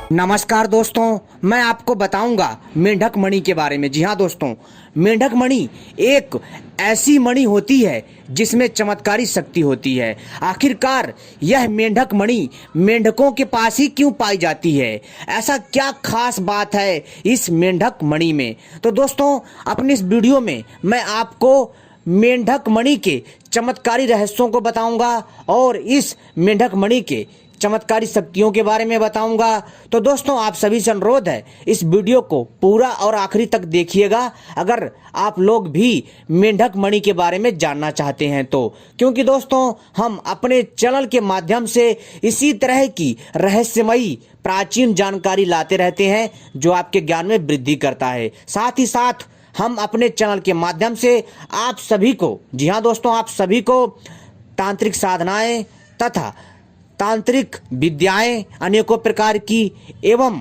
नमस्कार दोस्तों, मैं आपको बताऊंगा मेंढक मणि के बारे में। जी हाँ दोस्तों, मेंढक मणि एक ऐसी मणि होती है जिसमें चमत्कारी शक्ति होती है। आखिरकार यह मेंढक मणि मेंढकों के पास ही क्यों पाई जाती है? ऐसा क्या खास बात है इस मेंढक मणि में? तो दोस्तों, अपनी इस वीडियो में मैं आपको मेंढक मणि के चमत्कारी रहस्यों को बताऊंगा और इस मेंढक मणि के चमत्कारी शक्तियों के बारे में बताऊंगा। तो दोस्तों, आप सभी से अनुरोध है, इस वीडियो को पूरा और आखिरी तक देखिएगा अगर आप लोग भी मेंढक मणि के बारे में जानना चाहते हैं तो। क्योंकि दोस्तों, हम अपने चैनल के माध्यम से इसी तरह की रहस्यमयी प्राचीन जानकारी लाते रहते हैं जो आपके ज्ञान में वृद्धि करता है। साथ ही साथ हम अपने चैनल के माध्यम से आप सभी को, जी हाँ दोस्तों, आप सभी को तांत्रिक साधनाएं तथा तांत्रिक विद्याएं अनेकों प्रकार की एवं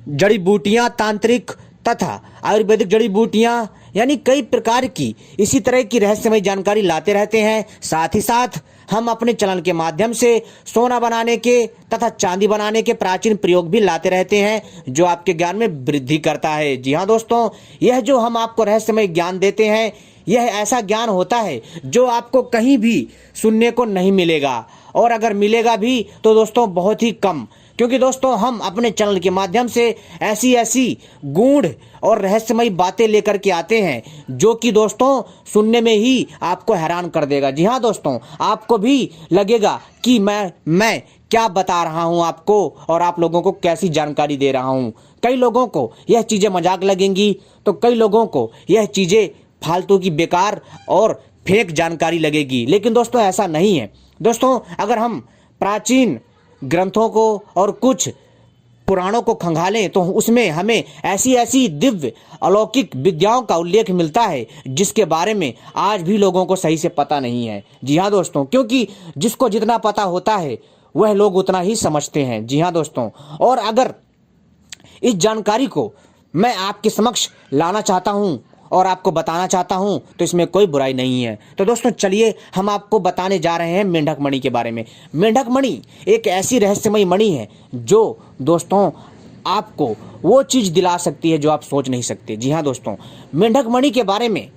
जड़ी बूटियां, तांत्रिक तथा आयुर्वेदिक जड़ी बूटियां, यानी कई प्रकार की इसी तरह की रहस्यमय जानकारी लाते रहते हैं। साथ ही साथ हम अपने चैनल के माध्यम से सोना बनाने के तथा चांदी बनाने के प्राचीन प्रयोग भी लाते रहते हैं जो आपके ज्ञान में वृद्धि करता है। जी हाँ दोस्तों, यह जो हम आपको रहस्यमय ज्ञान देते हैं, यह ऐसा ज्ञान होता है जो आपको कहीं भी सुनने को नहीं मिलेगा, और अगर मिलेगा भी तो दोस्तों बहुत ही कम। क्योंकि दोस्तों, हम अपने चैनल के माध्यम से ऐसी ऐसी गूढ़ और रहस्यमयी बातें लेकर के आते हैं जो कि दोस्तों सुनने में ही आपको हैरान कर देगा। जी हाँ दोस्तों, आपको भी लगेगा कि मैं क्या बता रहा हूँ आपको और आप लोगों को कैसी जानकारी दे रहा हूँ। कई लोगों को यह चीज़ें मजाक लगेंगी तो कई लोगों को यह चीज़ें फालतू की बेकार और फेक जानकारी लगेगी, लेकिन दोस्तों ऐसा नहीं है। दोस्तों, अगर हम प्राचीन ग्रंथों को और कुछ पुराणों को खंगालें तो उसमें हमें ऐसी ऐसी दिव्य अलौकिक विद्याओं का उल्लेख मिलता है जिसके बारे में आज भी लोगों को सही से पता नहीं है। जी हाँ दोस्तों, क्योंकि जिसको जितना पता होता है वह लोग उतना ही समझते हैं। जी हाँ दोस्तों, और अगर इस जानकारी को मैं आपके समक्ष लाना चाहता हूँ और आपको बताना चाहता हूं तो इसमें कोई बुराई नहीं है। तो दोस्तों, चलिए हम आपको बताने जा रहे हैं मेंढक मणि के बारे में। मेंढक मणि एक ऐसी रहस्यमयी मणि है जो दोस्तों आपको वो चीज़ दिला सकती है जो आप सोच नहीं सकते। जी हाँ दोस्तों, मेंढक मणि के बारे में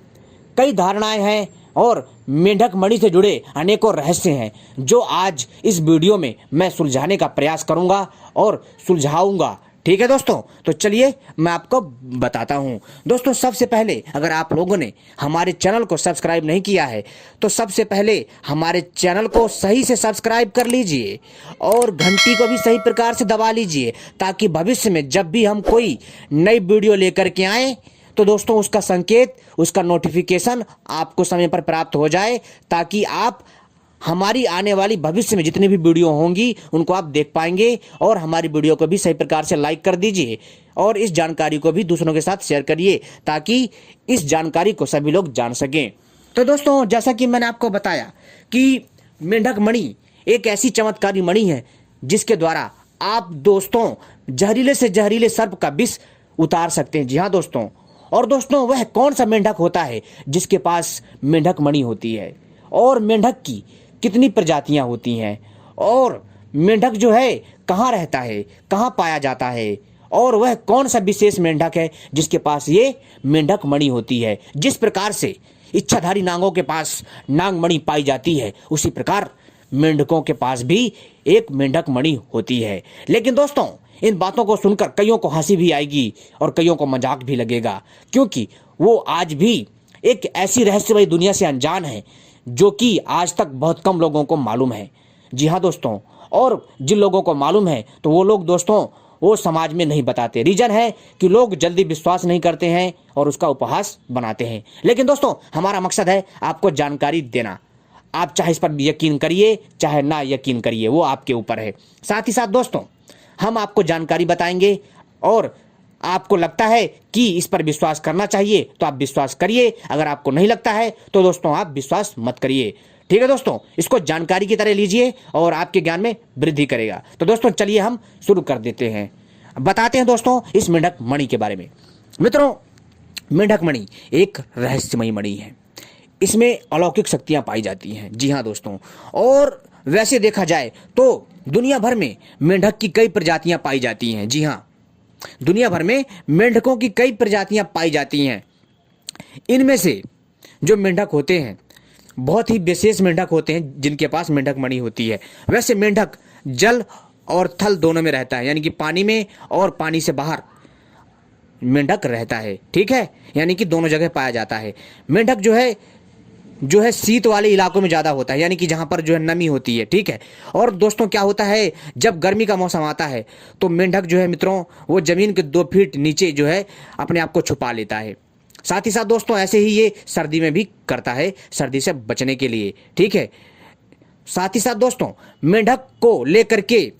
कई धारणाएं हैं और मेंढक मणि से जुड़े अनेकों रहस्य हैं जो आज इस वीडियो में मैं सुलझाने का प्रयास करूंगा और सुलझाऊंगा। ठीक है दोस्तों, तो चलिए मैं आपको बताता हूं। दोस्तों, सबसे पहले अगर आप लोगों ने हमारे चैनल को सब्सक्राइब नहीं किया है तो सबसे पहले हमारे चैनल को सही से सब्सक्राइब कर लीजिए और घंटी को भी सही प्रकार से दबा लीजिए ताकि भविष्य में जब भी हम कोई नई वीडियो लेकर के आए तो दोस्तों उसका संकेत, उसका नोटिफिकेशन आपको समय पर प्राप्त हो जाए, ताकि आप हमारी आने वाली भविष्य में जितनी भी वीडियो होंगी उनको आप देख पाएंगे। और हमारी वीडियो को भी सही प्रकार से लाइक कर दीजिए और इस जानकारी को भी दूसरों के साथ शेयर करिए ताकि इस जानकारी को सभी लोग जान सकें। तो दोस्तों, जैसा कि मैंने आपको बताया कि मेंढक मणि एक ऐसी चमत्कारी मणि है जिसके द्वारा आप दोस्तों जहरीले से जहरीले सर्प का विष उतार सकते हैं। जी हाँ दोस्तों, और दोस्तों वह कौन सा मेंढक होता है जिसके पास मेंढक मणि होती है, और मेंढक की कितनी प्रजातियां होती हैं, और मेंढक जो है कहाँ रहता है, कहाँ पाया जाता है, और वह कौन सा विशेष मेंढक है जिसके पास ये मेंढक मणि होती है। जिस प्रकार से इच्छाधारी नागों के पास नाग मणि पाई जाती है उसी प्रकार मेंढकों के पास भी एक मेंढक मणि होती है। लेकिन दोस्तों, इन बातों को सुनकर कईयों को हंसी भी आएगी और कईयों को मजाक भी लगेगा, क्योंकि वो आज भी एक ऐसी रहस्यमयी दुनिया से अनजान है जो कि आज तक बहुत कम लोगों को मालूम है। जी हाँ दोस्तों, और जिन लोगों को मालूम है तो वो लोग दोस्तों वो समाज में नहीं बताते। रीजन है कि लोग जल्दी विश्वास नहीं करते हैं और उसका उपहास बनाते हैं। लेकिन दोस्तों, हमारा मकसद है आपको जानकारी देना। आप चाहे इस पर यकीन करिए चाहे ना यकीन करिए, वो आपके ऊपर है। साथ ही साथ दोस्तों, हम आपको जानकारी बताएंगे और आपको लगता है कि इस पर विश्वास करना चाहिए तो आप विश्वास करिए, अगर आपको नहीं लगता है तो दोस्तों आप विश्वास मत करिए। ठीक है दोस्तों, इसको जानकारी की तरह लीजिए और आपके ज्ञान में वृद्धि करेगा। तो दोस्तों चलिए हम शुरू कर देते हैं, बताते हैं दोस्तों इस मेंढक मणि के बारे में। मित्रों, मेंढक मणि एक रहस्यमयी मणि है, इसमें अलौकिक शक्तियां पाई जाती हैं। जी हाँ दोस्तों, और वैसे देखा जाए तो दुनिया भर में मेंढक की कई प्रजातियां पाई जाती हैं। जी हाँ, दुनिया भर में मेंढकों की कई प्रजातियां पाई जाती हैं। इनमें से जो मेंढक होते हैं बहुत ही विशेष मेंढक होते हैं जिनके पास मेंढक मणि होती है। वैसे मेंढक जल और थल दोनों में रहता है, यानी कि पानी में और पानी से बाहर मेंढक रहता है। ठीक है, यानी कि दोनों जगह पाया जाता है। मेंढक जो है शीत वाले इलाकों में ज़्यादा होता है, यानी कि जहाँ पर जो है नमी होती है। ठीक है, और दोस्तों क्या होता है, जब गर्मी का मौसम आता है तो मेंढक जो है मित्रों वो ज़मीन के 2 फीट नीचे जो है अपने आप को छुपा लेता है। साथ ही साथ दोस्तों ऐसे ही ये सर्दी में भी करता है, सर्दी से बचने के लिए। ठीक है, साथ ही साथ दोस्तों मेंढक को लेकर के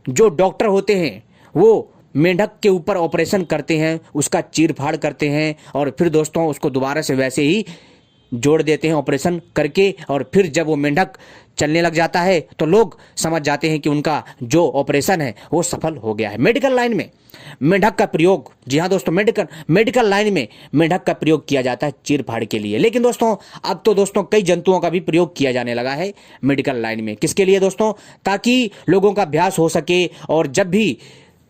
जो डॉक्टर होते हैं वो मेंढक के ऊपर ऑपरेशन करते हैं, उसका चीर फाड़ करते हैं और फिर दोस्तों उसको दोबारा से वैसे ही जोड़ देते हैं ऑपरेशन करके। और फिर जब वो मेंढक चलने लग जाता है तो लोग समझ जाते हैं कि उनका जो ऑपरेशन है वो सफल हो गया है। मेडिकल लाइन में मेंढक का प्रयोग, जी हाँ दोस्तों, मेडिकल लाइन में मेंढक का प्रयोग किया जाता है चीर फाड़ के लिए। लेकिन दोस्तों अब तो दोस्तों कई जंतुओं का भी प्रयोग किया जाने लगा है मेडिकल लाइन में। किसके लिए दोस्तों? ताकि लोगों का अभ्यास हो सके और जब भी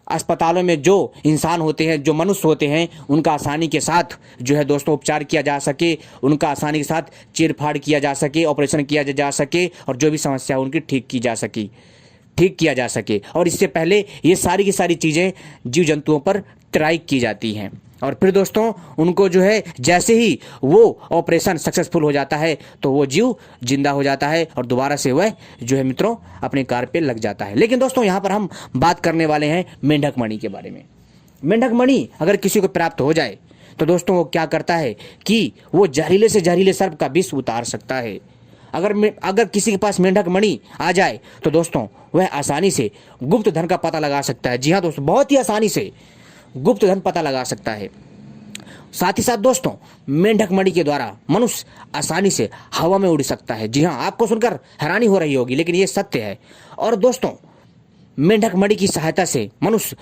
अस्पतालों में जो इंसान होते हैं, जो मनुष्य होते हैं, उनका आसानी के साथ जो है दोस्तों उपचार किया जा सके, उनका आसानी के साथ चीर-फाड़ किया जा सके, ऑपरेशन किया जा सके और जो भी समस्या उनकी ठीक किया जा सके। और इससे पहले ये सारी की सारी चीज़ें जीव जंतुओं पर ट्राई की जाती हैं और फिर दोस्तों उनको जो है जैसे ही वो ऑपरेशन सक्सेसफुल हो जाता है तो वो जीव जिंदा हो जाता है और दोबारा से वह जो है मित्रों अपने कार्य पे लग जाता है। लेकिन दोस्तों यहाँ पर हम बात करने वाले हैं मेंढक मणि के बारे में। मेंढक मणि अगर किसी को प्राप्त हो जाए तो दोस्तों वो क्या करता है कि वो जहरीले से जहरीले सर्प का विष उतार सकता है। अगर किसी के पास मेंढक मणि आ जाए तो दोस्तों वह आसानी से गुप्त धन का पता लगा सकता है। जी हाँ दोस्तों, बहुत ही आसानी से गुप्त धन पता लगा सकता है। साथ ही साथ दोस्तों मेंढक मणि के द्वारा मनुष्य आसानी से हवा में उड़ सकता है। जी हाँ, आपको सुनकर हैरानी हो रही होगी लेकिन ये सत्य है। और दोस्तों मेंढक मणि की सहायता से मनुष्य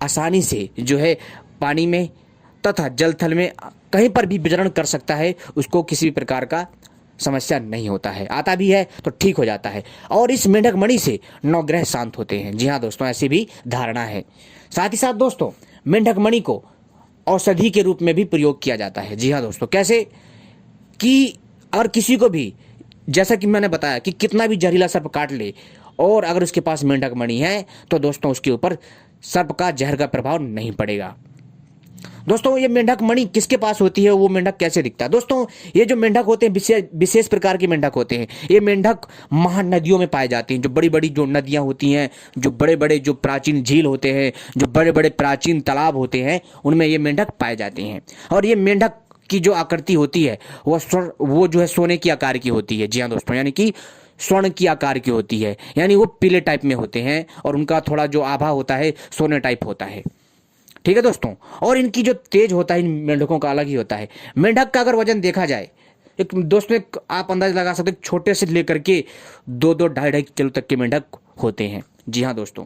आसानी से जो है पानी में तथा जल थल में कहीं पर भी विचरण कर सकता है, उसको किसी भी प्रकार का समस्या नहीं होता है। आता भी है तो ठीक हो जाता है। और इस मेंढक मणि से 9 ग्रह शांत होते हैं। जी हाँ दोस्तों, ऐसी भी धारणा है। साथ ही साथ दोस्तों मेंढक मणि को औषधि के रूप में भी प्रयोग किया जाता है। जी हाँ दोस्तों, कैसे कि अगर किसी को भी, जैसा कि मैंने बताया कि कितना भी जहरीला सर्प काट ले और अगर उसके पास मेंढक मणि है तो दोस्तों उसके ऊपर सर्प का जहर का प्रभाव नहीं पड़ेगा। दोस्तों ये मेंढक मणि किसके पास होती है, वो मेंढक कैसे दिखता है? दोस्तों ये जो मेंढक होते हैं विशेष प्रकार के मेंढक होते हैं। ये मेंढक महानदियों में पाए जाते हैं। जो बड़ी बड़ी जो नदियां होती हैं, जो बड़े बड़े जो प्राचीन झील होते हैं, जो बड़े बड़े प्राचीन तालाब होते हैं, उनमें ये मेंढक पाए जाते हैं। और ये मेंढक की जो आकृति होती है वो जो है सोने की आकार की होती है। जी हाँ दोस्तों, यानी कि स्वर्ण की आकार की होती है, यानी वो पीले टाइप में होते हैं और उनका थोड़ा जो आभा होता है सोने टाइप होता है। ठीक है दोस्तों, और इनकी जो तेज होता है इन मेंढकों का अलग ही होता है। मेंढक का अगर वजन देखा जाए दोस्तों आप अंदाजा लगा सकते, छोटे से लेकर के 2-2 2.5 किलो तक के मेंढक होते हैं। जी हाँ दोस्तों,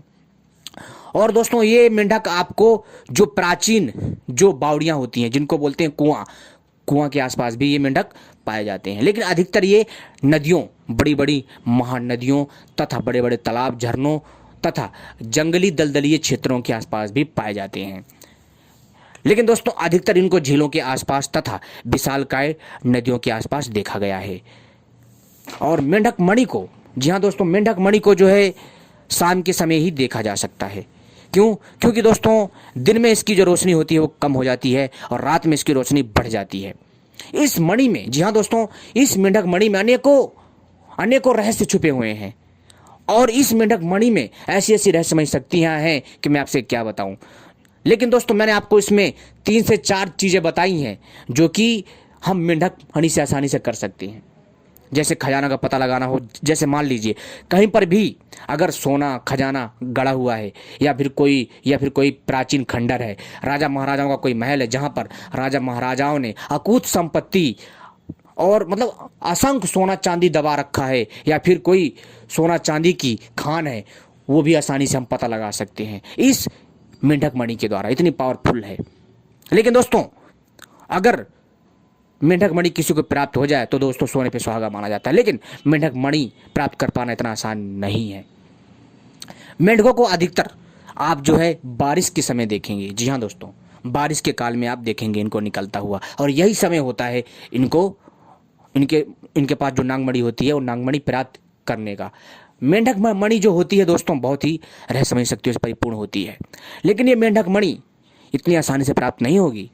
और दोस्तों ये मेंढक आपको जो प्राचीन जो बावड़ियां होती हैं, जिनको बोलते हैं कुआं के आसपास भी ये मेंढक पाए जाते हैं। लेकिन अधिकतर ये नदियों, बड़ी बड़ी महानदियों तथा बड़े बड़े तालाब, झरनों तथा जंगली दलदलीय क्षेत्रों के आसपास भी पाए जाते हैं। लेकिन दोस्तों अधिकतर इनको झीलों के आसपास तथा विशालकाय नदियों के आसपास देखा गया है। और मेंढक मणि को, जी हाँ दोस्तों, मेंढक मणि को जो है शाम के समय ही देखा जा सकता है। क्योंकि दोस्तों दिन में इसकी जो रोशनी होती है वो कम हो जाती है और रात में इसकी रोशनी बढ़ जाती है। इस मणि में, जी हाँ दोस्तों, इस मेंढक मणि में अनेकों रहस्य छुपे हुए हैं। और इस मेंढक मणि में ऐसी ऐसी रहस्यमय शक्तियां हैं कि मैं आपसे क्या बताऊं। लेकिन दोस्तों मैंने आपको इसमें 3 से 4 चीजें बताई हैं जो कि हम मेंढक मणि से आसानी से कर सकते हैं। जैसे खजाना का पता लगाना हो, जैसे मान लीजिए कहीं पर भी अगर सोना खजाना गड़ा हुआ है या फिर कोई प्राचीन खंडर है, राजा महाराजाओं का कोई महल है जहां पर राजा महाराजाओं ने अकूत संपत्ति और मतलब असंख्य सोना चांदी दबा रखा है, या फिर कोई सोना चांदी की खान है, वो भी आसानी से हम पता लगा सकते हैं इस मेंढक मणि के द्वारा। इतनी पावरफुल है। लेकिन दोस्तों अगर मेंढक मणि किसी को प्राप्त हो जाए तो दोस्तों सोने पे सुहागा माना जाता है। लेकिन मेंढक मणि प्राप्त कर पाना इतना आसान नहीं है। मेंढकों को अधिकतर आप जो है बारिश के समय देखेंगे। जी हाँ दोस्तों, बारिश के काल में आप देखेंगे इनको निकलता हुआ, और यही समय होता है इनको इनके इनके पास जो नागमणि होती है वो नागमणि प्राप्त करने का। मेंढक मणि जो होती है दोस्तों बहुत ही रहस्यमय शक्तियों से परिपूर्ण होती है, लेकिन ये मेंढक मणि इतनी आसानी से प्राप्त नहीं होगी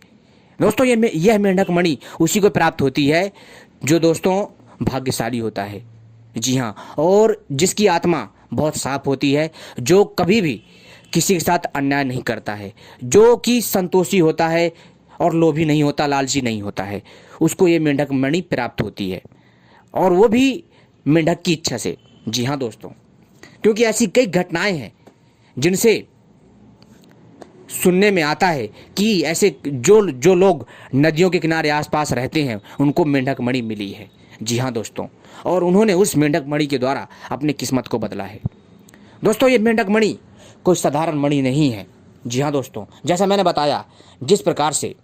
दोस्तों। यह मेंढक मणि उसी को प्राप्त होती है जो दोस्तों भाग्यशाली होता है। जी हाँ, और जिसकी आत्मा बहुत साफ होती है, जो कभी भी किसी के साथ अन्याय नहीं करता है, जो कि संतोषी होता है और लोभी नहीं होता, लालची नहीं होता है, उसको ये मेंढक मणि प्राप्त होती है, और वो भी मेंढक की इच्छा से। जी हाँ दोस्तों, क्योंकि ऐसी कई घटनाएं हैं जिनसे सुनने में आता है कि ऐसे जो लोग नदियों के किनारे आसपास रहते हैं उनको मेंढक मणि मिली है। जी हाँ दोस्तों, और उन्होंने उस मेंढक मणि के द्वारा अपनी किस्मत को बदला है। दोस्तों ये मेंढक मणि कोई साधारण मणि नहीं है। जी हाँ दोस्तों, जैसा मैंने बताया, जिस प्रकार से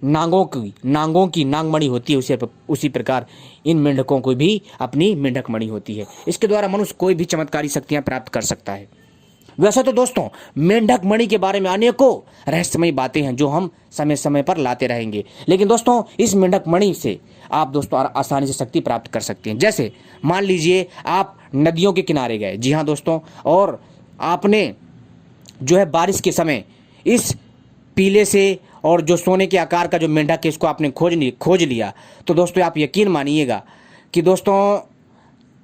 नांगों की नागमणि होती है उसी प्रकार इन मेंढकों को भी अपनी मेंढक मणि होती है। इसके द्वारा मनुष्य कोई भी चमत्कारी शक्तियां प्राप्त कर सकता है। वैसे तो दोस्तों मेंढक मणि के बारे में अनेकों रहस्यमयी बातें हैं जो हम समय समय पर लाते रहेंगे, लेकिन दोस्तों इस मेंढक मणि से आप दोस्तों आसानी से शक्ति प्राप्त कर सकते हैं। जैसे मान लीजिए आप नदियों के किनारे गए, जी हाँ दोस्तों, और आपने जो है बारिश के समय इस पीले से और जो सोने के आकार का जो मेंढक है इसको आपने खोज लिया, तो दोस्तों आप यकीन मानिएगा कि दोस्तों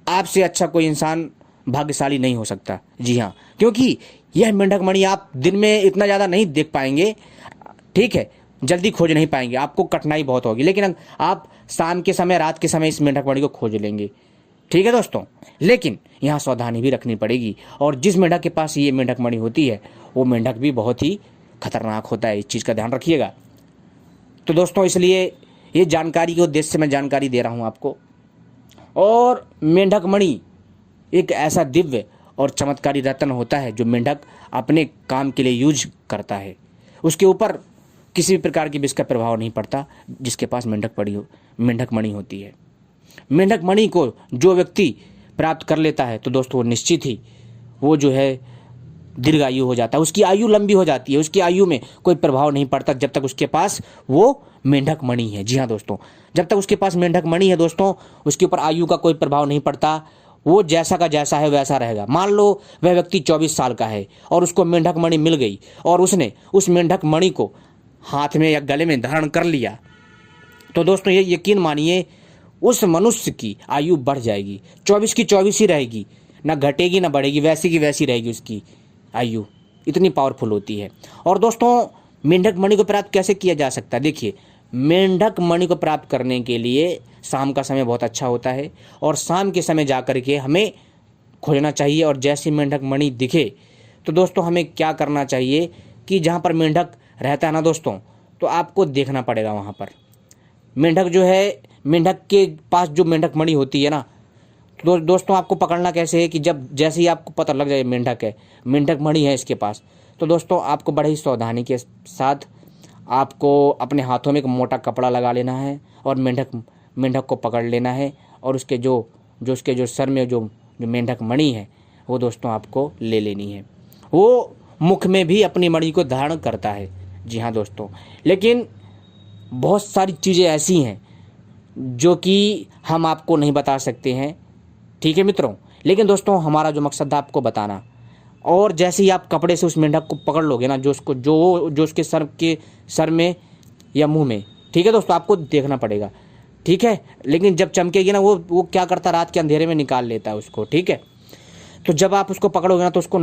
आपसे अच्छा कोई इंसान भाग्यशाली नहीं हो सकता। जी हाँ, क्योंकि यह मेंढक मणि आप दिन में इतना ज़्यादा नहीं देख पाएंगे, ठीक है, जल्दी खोज नहीं पाएंगे, आपको कठिनाई बहुत होगी, लेकिन आप शाम के समय, रात के समय इस मेंढक मणि को खोज लेंगे। ठीक है दोस्तों, लेकिन यहाँ सावधानी भी रखनी पड़ेगी, और जिस मेंढक के पास ये मेंढक मणि होती है वो मेंढक भी बहुत ही खतरनाक होता है, इस चीज़ का ध्यान रखिएगा। तो दोस्तों इसलिए ये जानकारी के उद्देश्य से मैं जानकारी दे रहा हूँ आपको। और मेंढक मणि एक ऐसा दिव्य और चमत्कारी रत्न होता है जो मेंढक अपने काम के लिए यूज करता है। उसके ऊपर किसी भी प्रकार की विष का प्रभाव नहीं पड़ता जिसके पास मेंढक मणि होती है। मेंढक मणि को जो व्यक्ति प्राप्त कर लेता है तो दोस्तों वो निश्चित ही वो जो है दीर्घायु हो जाता है, उसकी आयु लंबी हो जाती है, उसकी आयु में कोई प्रभाव नहीं पड़ता जब तक उसके पास वो मेंढक मणि है। जी हाँ दोस्तों, जब तक उसके पास मेंढक मणि है दोस्तों उसके ऊपर आयु का कोई प्रभाव नहीं पड़ता, वो जैसा का जैसा है वैसा रहेगा। मान लो वह व्यक्ति 24 साल का है और उसको मेंढक मणि मिल गई और उसने उस मेंढक मणि को हाथ में या गले में धारण कर लिया, तो दोस्तों ये यकीन मानिए उस मनुष्य की आयु बढ़ जाएगी, 24 की 24 ही रहेगी, ना घटेगी ना बढ़ेगी, वैसी की वैसी रहेगी उसकी आयु, इतनी पावरफुल होती है। और दोस्तों मेंढक मणि को प्राप्त कैसे किया जा सकता है? देखिए, मेंढक मणि को प्राप्त करने के लिए शाम का समय बहुत अच्छा होता है, और शाम के समय जा कर के हमें खोजना चाहिए। और जैसे मेंढक मणि दिखे तो दोस्तों हमें क्या करना चाहिए कि जहाँ पर मेंढक रहता है ना दोस्तों, तो आपको देखना पड़ेगा वहाँ पर मेंढक जो है, मेंढक के पास जो मेंढक मणि होती है ना, तो दोस्तों आपको पकड़ना कैसे है कि जब जैसे ही आपको पता लग जाए मेंढक है, मेंढक मणि है इसके पास, तो दोस्तों आपको बड़े ही सावधानी के साथ आपको अपने हाथों में एक मोटा कपड़ा लगा लेना है और मेंढक को पकड़ लेना है, और उसके जो सर में जो मेंढक मणि है वो दोस्तों आपको ले लेनी है। वो मुख में भी अपनी मणि को धारण करता है। जी हाँ दोस्तों, लेकिन बहुत सारी चीज़ें ऐसी हैं जो कि हम आपको नहीं बता सकते हैं, ठीक है मित्रों, लेकिन दोस्तों हमारा जो मकसद था आपको बताना। और जैसे ही आप कपड़े से उस मेंढक को पकड़ लोगे ना, जो उसके सर में या मुंह में, ठीक है दोस्तों, आपको देखना पड़ेगा, ठीक है, लेकिन जब चमकेगी ना वो क्या करता, रात के अंधेरे में निकाल लेता है उसको, ठीक है। तो जब आप उसको पकड़ोगे ना तो उसको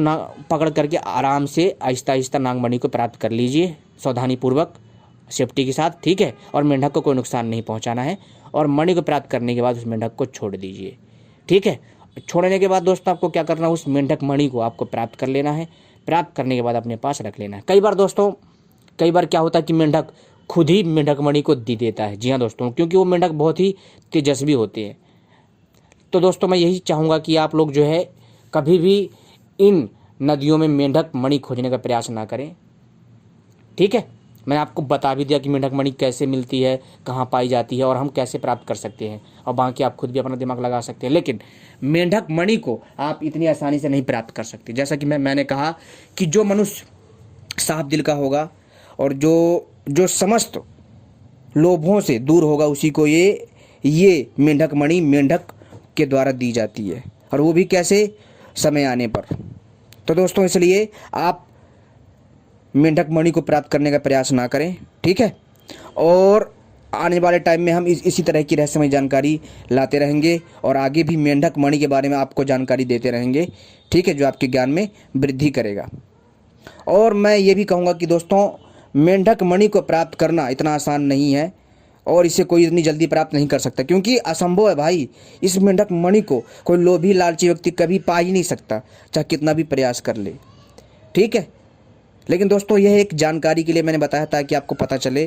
पकड़ करके आराम से आहिस्ता आहिस्ता नागमणि को प्राप्त कर लीजिए, सावधानीपूर्वक, सेफ्टी के साथ, ठीक है, और मेंढक को कोई नुकसान नहीं पहुंचाना है। और मणि को प्राप्त करने के बाद उस मेंढक को छोड़ दीजिए, ठीक है। छोड़ने के बाद दोस्तों आपको क्या करना है, उस मेंढक मणि को आपको प्राप्त कर लेना है। प्राप्त करने के बाद अपने पास रख लेना है। कई बार क्या होता है कि मेंढक खुद ही मेंढक मणि को दे देता है। जी हाँ दोस्तों, क्योंकि वो मेंढक बहुत ही तेजस्वी होते हैं। तो दोस्तों मैं यही चाहूँगा कि आप लोग जो है कभी भी इन नदियों में मेंढक मणि खोजने का प्रयास ना करें, ठीक है। मैंने आपको बता भी दिया कि मेंढक मणि कैसे मिलती है, कहाँ पाई जाती है और हम कैसे प्राप्त कर सकते हैं, और बाकी आप खुद भी अपना दिमाग लगा सकते हैं। लेकिन मेंढक मणि को आप इतनी आसानी से नहीं प्राप्त कर सकते। जैसा कि मैंने कहा कि जो मनुष्य साफ दिल का होगा और जो समस्त लोभों से दूर होगा, उसी को ये मेंढक मणि मेंढक के द्वारा दी जाती है, और वो भी कैसे, समय आने पर। तो दोस्तों, इसलिए आप मेंढक मणि को प्राप्त करने का प्रयास ना करें, ठीक है। और आने वाले टाइम में हम इसी तरह की रहस्यमय जानकारी लाते रहेंगे और आगे भी मेंढक मणि के बारे में आपको जानकारी देते रहेंगे, ठीक है, जो आपके ज्ञान में वृद्धि करेगा। और मैं ये भी कहूँगा कि दोस्तों, मेंढक मणि को प्राप्त करना इतना आसान नहीं है और इसे कोई इतनी जल्दी प्राप्त नहीं कर सकता, क्योंकि असंभव है भाई। इस मेंढक मणि को कोई लोभी लालची व्यक्ति कभी पा ही नहीं सकता, चाहे कितना भी प्रयास कर ले, ठीक है। लेकिन दोस्तों, यह एक जानकारी के लिए मैंने बताया ताकि आपको पता चले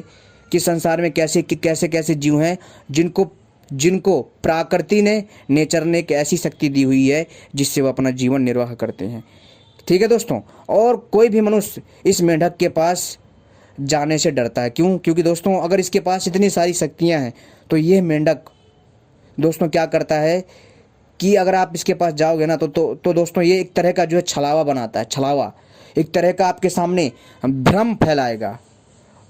कि संसार में कैसे कैसे जीव हैं जिनको प्रकृति ने, नेचर ने एक ऐसी शक्ति दी हुई है जिससे वो अपना जीवन निर्वाह करते हैं, ठीक है दोस्तों। और कोई भी मनुष्य इस मेंढक के पास जाने से डरता है। क्यों? क्योंकि दोस्तों, अगर इसके पास इतनी सारी शक्तियां हैं तो ये मेंढक दोस्तों क्या करता है कि अगर आप इसके पास जाओगे ना तो दोस्तों, ये एक तरह का जो है छलावा बनाता है। छलावा एक तरह का आपके सामने भ्रम फैलाएगा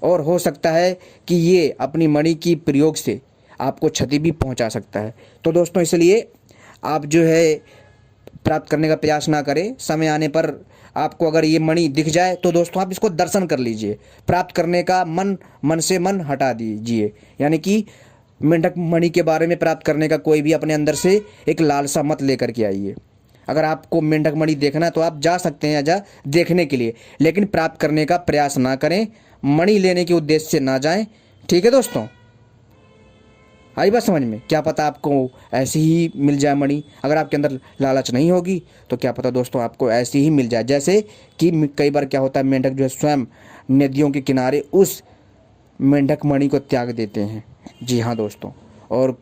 और हो सकता है कि ये अपनी मणि की प्रयोग से आपको क्षति भी पहुंचा सकता है। तो दोस्तों, इसलिए आप जो है प्राप्त करने का प्रयास ना करें। समय आने पर आपको अगर ये मणि दिख जाए तो दोस्तों, आप इसको दर्शन कर लीजिए। प्राप्त करने का मन से मन हटा दीजिए, यानी कि मेंढक मणि के बारे में प्राप्त करने का कोई भी अपने अंदर से एक लालसा मत लेकर के आइए। अगर आपको मेंढक मणि देखना है तो आप जा सकते हैं जा देखने के लिए, लेकिन प्राप्त करने का प्रयास ना करें, मणि लेने के उद्देश्य से ना जाएं, ठीक है दोस्तों। आई बात समझ में? क्या पता आपको ऐसी ही मिल जाए मणि। अगर आपके अंदर लालच नहीं होगी तो क्या पता दोस्तों, आपको ऐसी ही मिल जाए। जैसे कि कई बार क्या होता है, मेंढक जो है स्वयं नदियों के किनारे उस मेंढक मणि को त्याग देते हैं। जी हाँ दोस्तों, और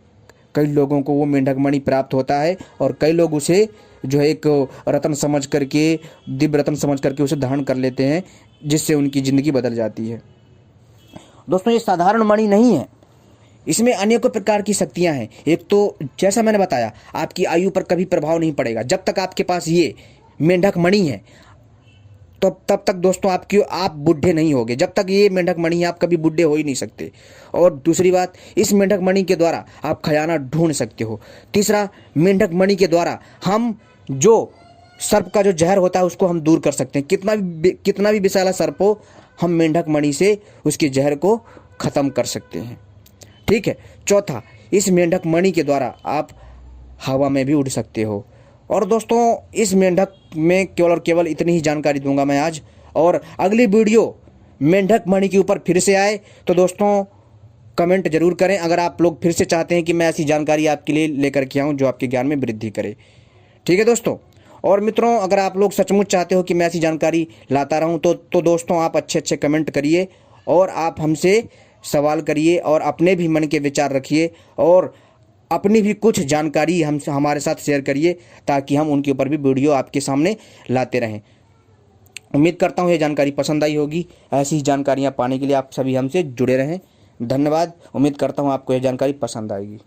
कई लोगों को वो मेंढक मणि प्राप्त होता है और कई लोग उसे जो है एक रत्न समझ करके, दिव्य रत्न समझ करके उसे धारण कर लेते हैं, जिससे उनकी ज़िंदगी बदल जाती है। दोस्तों, ये साधारण मणि नहीं है, इसमें अनेकों प्रकार की शक्तियां हैं। एक तो जैसा मैंने बताया, आपकी आयु पर कभी प्रभाव नहीं पड़ेगा। जब तक आपके पास ये मेंढक मणि है तो तब तक दोस्तों आप बूढ़े नहीं होगे। जब तक ये मेंढक मणि है, आप कभी बूढ़े हो ही नहीं सकते। और दूसरी बात, इस मेंढक मणि के द्वारा आप खजाना ढूंढ सकते हो। तीसरा, मेंढक मणि के द्वारा हम जो सर्प का जो जहर होता है उसको हम दूर कर सकते हैं। कितना भी विषैला सर्प हो, हम मेंढक मणि से उसके जहर को ख़त्म कर सकते हैं, ठीक है। चौथा, इस मेंढक मणि के द्वारा आप हवा में भी उड़ सकते हो। और दोस्तों, इस मेंढक में केवल और केवल इतनी ही जानकारी दूंगा मैं आज। और अगली वीडियो मेंढक मणि के ऊपर फिर से आए तो दोस्तों कमेंट जरूर करें, अगर आप लोग फिर से चाहते हैं कि मैं ऐसी जानकारी आपके लिए लेकर के आऊँ जो आपके ज्ञान में वृद्धि करे, ठीक है दोस्तों। और मित्रों, अगर आप लोग सचमुच चाहते हो कि मैं ऐसी जानकारी लाता रहूं तो दोस्तों, आप अच्छे कमेंट करिए और आप हमसे सवाल करिए और अपने भी मन के विचार रखिए और अपनी भी कुछ जानकारी हमारे साथ शेयर करिए, ताकि हम उनके ऊपर भी वीडियो आपके सामने लाते रहें। उम्मीद करता हूँ ये जानकारी पसंद आई होगी। ऐसी ही जानकारियाँ पाने के लिए आप सभी हमसे जुड़े रहें। धन्यवाद। उम्मीद करता हूँ आपको यह जानकारी पसंद आएगी।